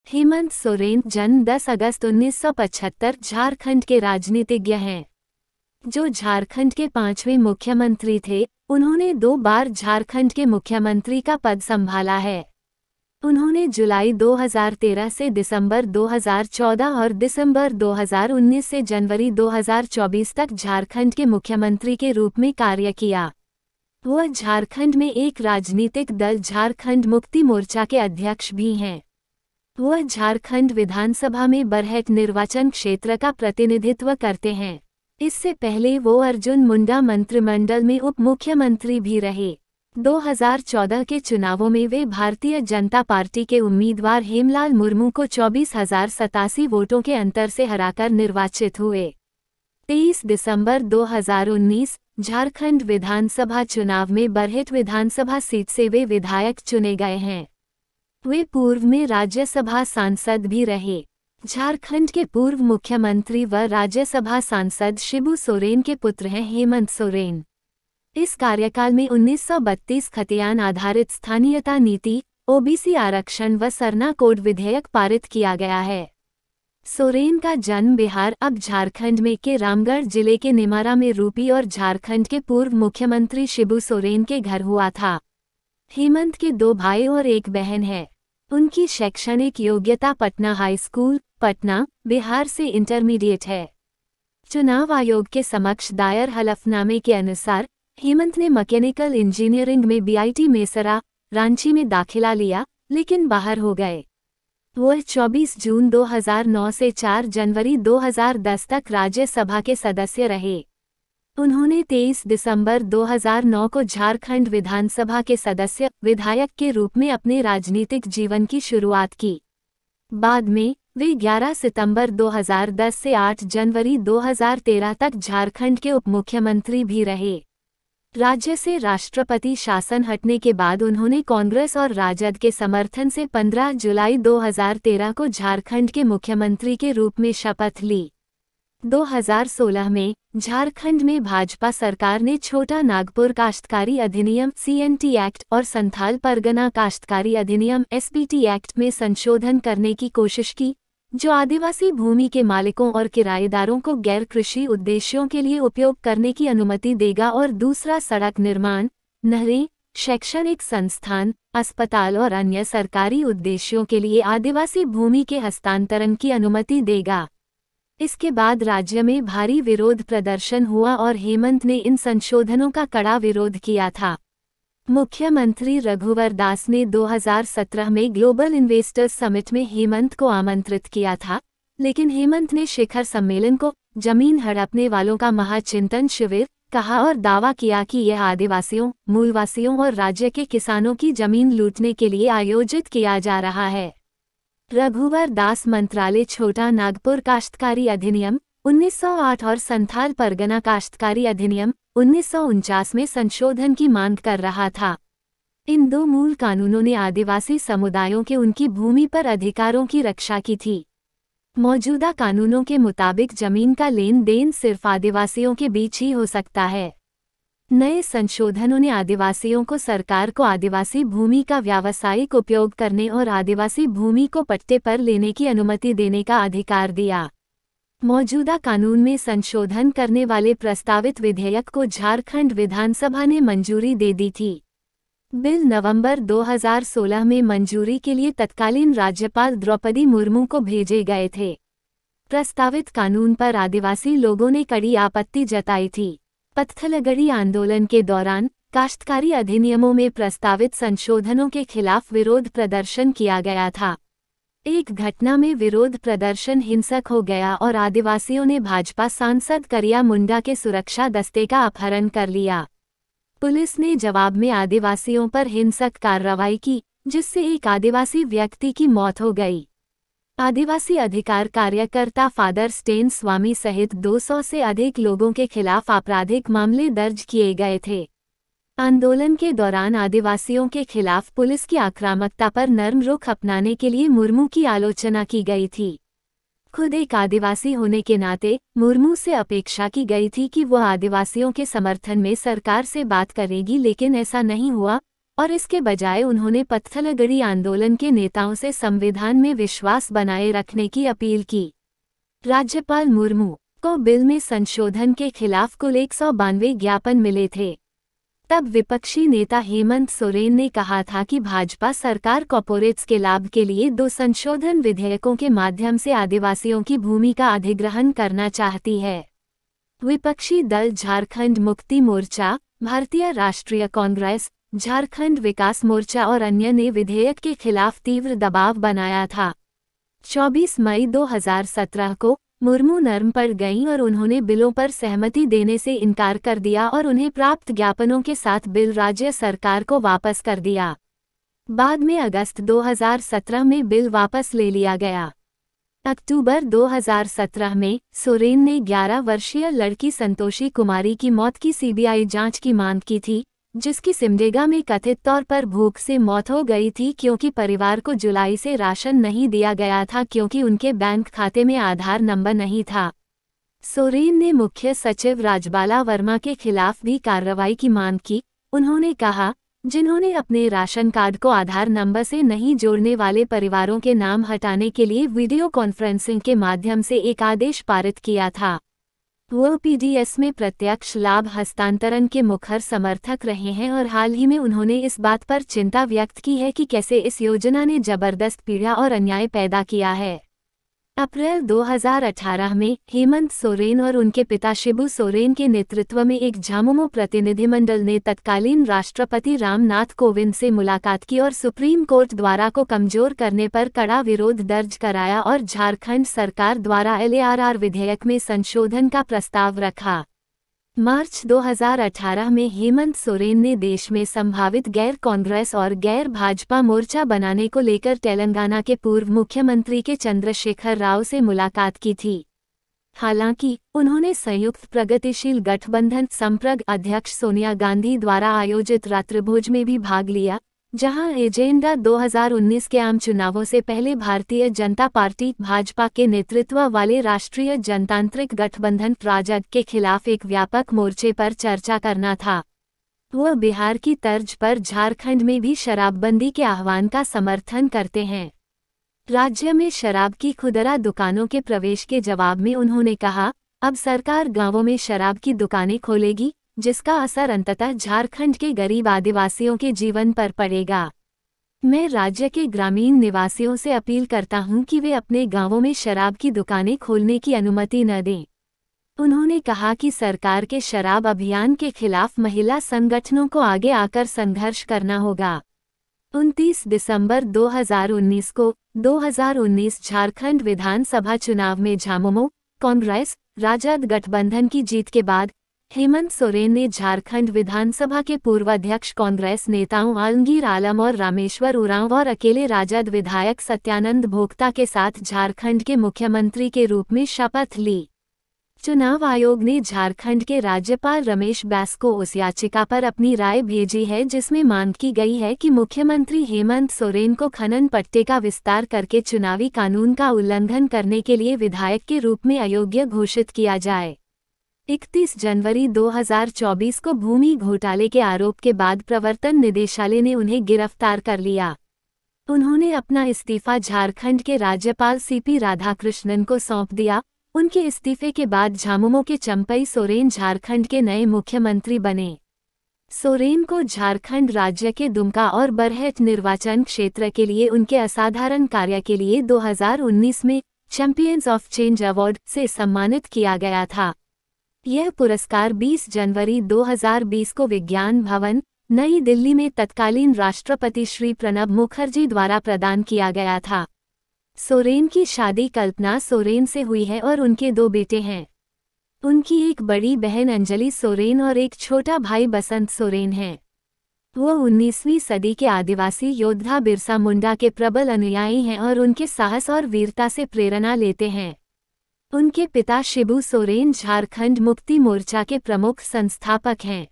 हेमंत सोरेन जन्म 10 अगस्त 1975 झारखंड के राजनीतिज्ञ हैं, जो झारखंड के 5वें मुख्यमंत्री थे। उन्होंने 2 बार झारखंड के मुख्यमंत्री का पद संभाला है। उन्होंने जुलाई 2013 से दिसंबर 2014 और दिसंबर 2019 से जनवरी 2024 तक झारखंड के मुख्यमंत्री के रूप में कार्य किया। वह झारखंड में एक राजनीतिक दल झारखंड मुक्ति मोर्चा के अध्यक्ष भी हैं। वह झारखंड विधानसभा में बरहट निर्वाचन क्षेत्र का प्रतिनिधित्व करते हैं। इससे पहले वो अर्जुन मुंडा मंत्रिमंडल में उप मुख्यमंत्री भी रहे। 2014 के चुनावों में वे भारतीय जनता पार्टी के उम्मीदवार हेमलाल मुर्मू को 24,087 वोटों के अंतर से हराकर निर्वाचित हुए। 23 दिसंबर 2019 झारखंड विधानसभा चुनाव में बरहट विधानसभा सीट से वे विधायक चुने गए हैं। वे पूर्व में राज्यसभा सांसद भी रहे। झारखंड के पूर्व मुख्यमंत्री व राज्यसभा सांसद शिबू सोरेन के पुत्र हैं हेमंत सोरेन। इस कार्यकाल में 1932 खतियान आधारित स्थानीयता नीति, ओबीसी आरक्षण व सरना कोड विधेयक पारित किया गया है। सोरेन का जन्म बिहार अब झारखंड में के रामगढ़ जिले के निमारा में रूपी और झारखंड के पूर्व मुख्यमंत्री शिबू सोरेन के घर हुआ था। हेमंत के 2 भाई और 1 बहन है। उनकी शैक्षणिक योग्यता पटना हाई स्कूल, पटना, बिहार से इंटरमीडिएट है। चुनाव आयोग के समक्ष दायर हलफनामे के अनुसार हेमंत ने मैकेनिकल इंजीनियरिंग में बीआईटी मेसरा, रांची में दाखिला लिया, लेकिन बाहर हो गए। वह 24 जून 2009 से 4 जनवरी 2010 तक राज्यसभा के सदस्य रहे। उन्होंने 23 दिसंबर 2009 को झारखंड विधानसभा के सदस्य विधायक के रूप में अपने राजनीतिक जीवन की शुरुआत की। बाद में वे 11 सितंबर 2010 से 8 जनवरी 2013 तक झारखंड के उप मुख्यमंत्री भी रहे। राज्य से राष्ट्रपति शासन हटने के बाद उन्होंने कांग्रेस और राजद के समर्थन से 15 जुलाई 2013 को झारखंड के मुख्यमंत्री के रूप में शपथ ली। 2016 में झारखंड में भाजपा सरकार ने छोटा नागपुर काश्तकारी अधिनियम सीएनटी एक्ट और संथाल परगना काश्तकारी अधिनियम एसपीटी एक्ट में संशोधन करने की कोशिश की, जो आदिवासी भूमि के मालिकों और किराएदारों को गैर कृषि उद्देश्यों के लिए उपयोग करने की अनुमति देगा और दूसरा सड़क निर्माण, नहरें, शैक्षणिक संस्थान, अस्पताल और अन्य सरकारी उद्देश्यों के लिए आदिवासी भूमि के हस्तांतरण की अनुमति देगा। इसके बाद राज्य में भारी विरोध प्रदर्शन हुआ और हेमंत ने इन संशोधनों का कड़ा विरोध किया था। मुख्यमंत्री रघुवर दास ने 2017 में ग्लोबल इन्वेस्टर्स समिट में हेमंत को आमंत्रित किया था, लेकिन हेमंत ने शिखर सम्मेलन को जमीन हड़पने वालों का महाचिंतन शिविर कहा और दावा किया कि यह आदिवासियों, मूलवासियों और राज्य के किसानों की जमीन लूटने के लिए आयोजित किया जा रहा है। रघुवर दास मंत्रालय छोटा नागपुर काश्तकारी अधिनियम 1908 और संथाल परगना काश्तकारी अधिनियम 1949 में संशोधन की मांग कर रहा था। इन 2 मूल कानूनों ने आदिवासी समुदायों के उनकी भूमि पर अधिकारों की रक्षा की थी। मौजूदा कानूनों के मुताबिक जमीन का लेन देन सिर्फ आदिवासियों के बीच ही हो सकता है। नए संशोधनों ने आदिवासियों को सरकार को आदिवासी भूमि का व्यावसायिक उपयोग करने और आदिवासी भूमि को पट्टे पर लेने की अनुमति देने का अधिकार दिया। मौजूदा कानून में संशोधन करने वाले प्रस्तावित विधेयक को झारखंड विधानसभा ने मंजूरी दे दी थी। बिल नवंबर 2016 में मंजूरी के लिए तत्कालीन राज्यपाल द्रौपदी मुर्मू को भेजे गए थे। प्रस्तावित कानून पर आदिवासी लोगों ने कड़ी आपत्ति जताई थी। पत्थलगड़ी आंदोलन के दौरान काश्तकारी अधिनियमों में प्रस्तावित संशोधनों के खिलाफ विरोध प्रदर्शन किया गया था। एक घटना में विरोध प्रदर्शन हिंसक हो गया और आदिवासियों ने भाजपा सांसद करिया मुंडा के सुरक्षा दस्ते का अपहरण कर लिया। पुलिस ने जवाब में आदिवासियों पर हिंसक कार्रवाई की, जिससे एक आदिवासी व्यक्ति की मौत हो गई। आदिवासी अधिकार कार्यकर्ता फादर स्टेन स्वामी सहित 200 से अधिक लोगों के खिलाफ आपराधिक मामले दर्ज किए गए थे। आंदोलन के दौरान आदिवासियों के खिलाफ पुलिस की आक्रामकता पर नर्म रुख अपनाने के लिए मुर्मू की आलोचना की गई थी। खुद एक आदिवासी होने के नाते मुर्मू से अपेक्षा की गई थी कि वह आदिवासियों के समर्थन में सरकार से बात करेगी, लेकिन ऐसा नहीं हुआ। और इसके बजाय उन्होंने पत्थलगड़ी आंदोलन के नेताओं से संविधान में विश्वास बनाए रखने की अपील की। राज्यपाल मुर्मू को बिल में संशोधन के खिलाफ कुल 192 ज्ञापन मिले थे। तब विपक्षी नेता हेमंत सोरेन ने कहा था कि भाजपा सरकार कॉर्पोरेट्स के लाभ के लिए 2 संशोधन विधेयकों के माध्यम से आदिवासियों की भूमि का अधिग्रहण करना चाहती है। विपक्षी दल झारखंड मुक्ति मोर्चा, भारतीय राष्ट्रीय कांग्रेस, झारखंड विकास मोर्चा और अन्य ने विधेयक के खिलाफ तीव्र दबाव बनाया था। 24 मई 2017 को मुर्मू नरम पड़ गईं और उन्होंने बिलों पर सहमति देने से इनकार कर दिया और उन्हें प्राप्त ज्ञापनों के साथ बिल राज्य सरकार को वापस कर दिया। बाद में अगस्त 2017 में बिल वापस ले लिया गया। अक्टूबर 2017 में सोरेन ने 11 वर्षीय लड़की संतोषी कुमारी की मौत की सीबीआई जांच की मांग की थी, जिसकी सिमडेगा में कथित तौर पर भूख से मौत हो गई थी क्योंकि परिवार को जुलाई से राशन नहीं दिया गया था क्योंकि उनके बैंक खाते में आधार नंबर नहीं था। सोरेन ने मुख्य सचिव राजबाला वर्मा के खिलाफ भी कार्रवाई की मांग की। उन्होंने कहा, जिन्होंने अपने राशन कार्ड को आधार नंबर से नहीं जोड़ने वाले परिवारों के नाम हटाने के लिए वीडियो कॉन्फ्रेंसिंग के माध्यम से एक आदेश पारित किया था, वो पीडीएस में प्रत्यक्ष लाभ हस्तांतरण के मुखर समर्थक रहे हैं और हाल ही में उन्होंने इस बात पर चिंता व्यक्त की है कि कैसे इस योजना ने जबरदस्त पीड़ा और अन्याय पैदा किया है। अप्रैल 2018 में हेमंत सोरेन और उनके पिता शिबू सोरेन के नेतृत्व में एक झामुमो प्रतिनिधिमंडल ने तत्कालीन राष्ट्रपति रामनाथ कोविंद से मुलाकात की और सुप्रीम कोर्ट द्वारा को कमजोर करने पर कड़ा विरोध दर्ज कराया और झारखंड सरकार द्वारा एलएआरआर विधेयक में संशोधन का प्रस्ताव रखा। मार्च 2018 में हेमंत सोरेन ने देश में संभावित गैर कांग्रेस और गैर भाजपा मोर्चा बनाने को लेकर तेलंगाना के पूर्व मुख्यमंत्री के चंद्रशेखर राव से मुलाकात की थी। हालांकि उन्होंने संयुक्त प्रगतिशील गठबंधन संप्रग अध्यक्ष सोनिया गांधी द्वारा आयोजित रात्रिभोज में भी भाग लिया, जहां एजेंडा 2019 के आम चुनावों से पहले भारतीय जनता पार्टी भाजपा के नेतृत्व वाले राष्ट्रीय जनतांत्रिक गठबंधन राजग के खिलाफ एक व्यापक मोर्चे पर चर्चा करना था। वह बिहार की तर्ज पर झारखंड में भी शराबबंदी के आह्वान का समर्थन करते हैं। राज्य में शराब की खुदरा दुकानों के प्रवेश के जवाब में उन्होंने कहा, अब सरकार गांवों में शराब की दुकानें खोलेगी, जिसका असर अंततः झारखंड के गरीब आदिवासियों के जीवन पर पड़ेगा। मैं राज्य के ग्रामीण निवासियों से अपील करता हूं कि वे अपने गांवों में शराब की दुकानें खोलने की अनुमति न दें। उन्होंने कहा कि सरकार के शराब अभियान के खिलाफ महिला संगठनों को आगे आकर संघर्ष करना होगा। 29 दिसंबर 2019 को 2019 झारखंड विधानसभा चुनाव में झामुमो कांग्रेस राजद गठबंधन की जीत के बाद हेमंत सोरेन ने झारखंड विधानसभा के पूर्व अध्यक्ष कांग्रेस नेताओं आलमगीर आलम और रामेश्वर उरांव और अकेले राजद विधायक सत्यानंद भोक्ता के साथ झारखंड के मुख्यमंत्री के रूप में शपथ ली। चुनाव आयोग ने झारखंड के राज्यपाल रमेश बैस को उस याचिका पर अपनी राय भेजी है जिसमें मांग की गई है कि मुख्यमंत्री हेमंत सोरेन को खनन पट्टे का विस्तार करके चुनावी कानून का उल्लंघन करने के लिए विधायक के रूप में अयोग्य घोषित किया जाए। 31 जनवरी 2024 को भूमि घोटाले के आरोप के बाद प्रवर्तन निदेशालय ने उन्हें गिरफ्तार कर लिया। उन्होंने अपना इस्तीफा झारखंड के राज्यपाल सीपी राधाकृष्णन को सौंप दिया। उनके इस्तीफे के बाद झामुमो के चंपई सोरेन झारखंड के नए मुख्यमंत्री बने। सोरेन को झारखंड राज्य के दुमका और बरहेट निर्वाचन क्षेत्र के लिए उनके असाधारण कार्य के लिए 2019 में चैंपियंस ऑफ चेंज अवार्ड से सम्मानित किया गया था। यह पुरस्कार 20 जनवरी 2020 को विज्ञान भवन, नई दिल्ली में तत्कालीन राष्ट्रपति श्री प्रणब मुखर्जी द्वारा प्रदान किया गया था। सोरेन की शादी कल्पना सोरेन से हुई है और उनके 2 बेटे हैं। उनकी एक बड़ी बहन अंजलि सोरेन और एक छोटा भाई बसंत सोरेन है। वो 19वीं सदी के आदिवासी योद्धा बिरसा मुंडा के प्रबल अनुयायी हैं और उनके साहस और वीरता से प्रेरणा लेते हैं। उनके पिता शिबू सोरेन झारखंड मुक्ति मोर्चा के प्रमुख संस्थापक हैं।